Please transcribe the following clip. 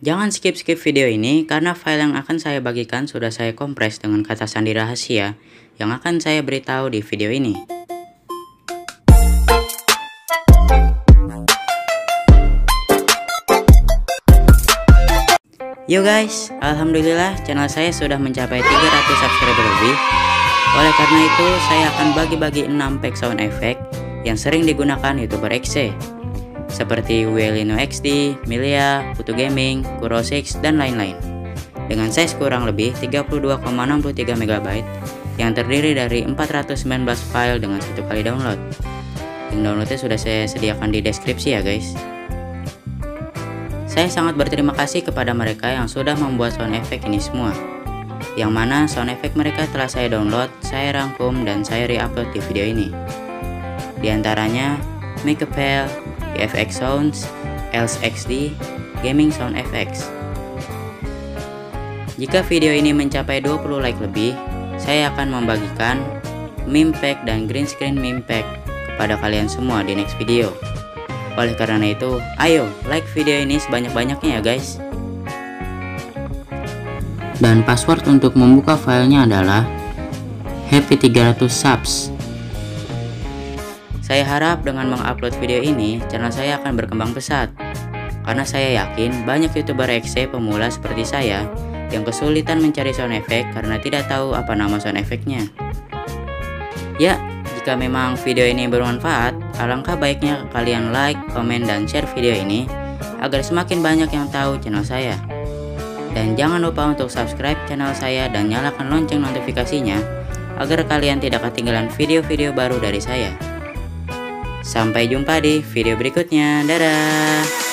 Jangan skip-skip video ini karena file yang akan saya bagikan sudah saya kompres dengan kata sandi rahasia yang akan saya beritahu di video ini. Yo guys, alhamdulillah channel saya sudah mencapai 300 subscriber lebih. Oleh karena itu, saya akan bagi-bagi 6 pack sound effect yang sering digunakan YouTuber XC. Seperti Welino XD, Milia, Putu Gaming, Kuro6, dan lain-lain. Dengan size kurang lebih 32,63 MB yang terdiri dari 419 file dengan satu kali download. Link downloadnya sudah saya sediakan di deskripsi ya guys. Saya sangat berterima kasih kepada mereka yang sudah membuat sound effect ini semua. Yang mana sound effect mereka telah saya download, saya rangkum, dan saya re-upload di video ini. Di antaranya Makapel, FX Sounds, Els XD, Gaming Sound FX. Jika video ini mencapai 20 like lebih, saya akan membagikan meme pack dan green screen meme pack kepada kalian semua di next video. Oleh karena itu, ayo like video ini sebanyak-banyaknya ya guys. Dan password untuk membuka filenya adalah happy 300 subs. Saya harap dengan mengupload video ini, channel saya akan berkembang pesat. Karena saya yakin banyak YouTuber XC pemula seperti saya yang kesulitan mencari sound effect karena tidak tahu apa nama sound effectnya. Ya, jika memang video ini bermanfaat, alangkah baiknya kalian like, komen, dan share video ini agar semakin banyak yang tahu channel saya. Dan jangan lupa untuk subscribe channel saya dan nyalakan lonceng notifikasinya agar kalian tidak ketinggalan video-video baru dari saya. Sampai jumpa di video berikutnya. Dadah!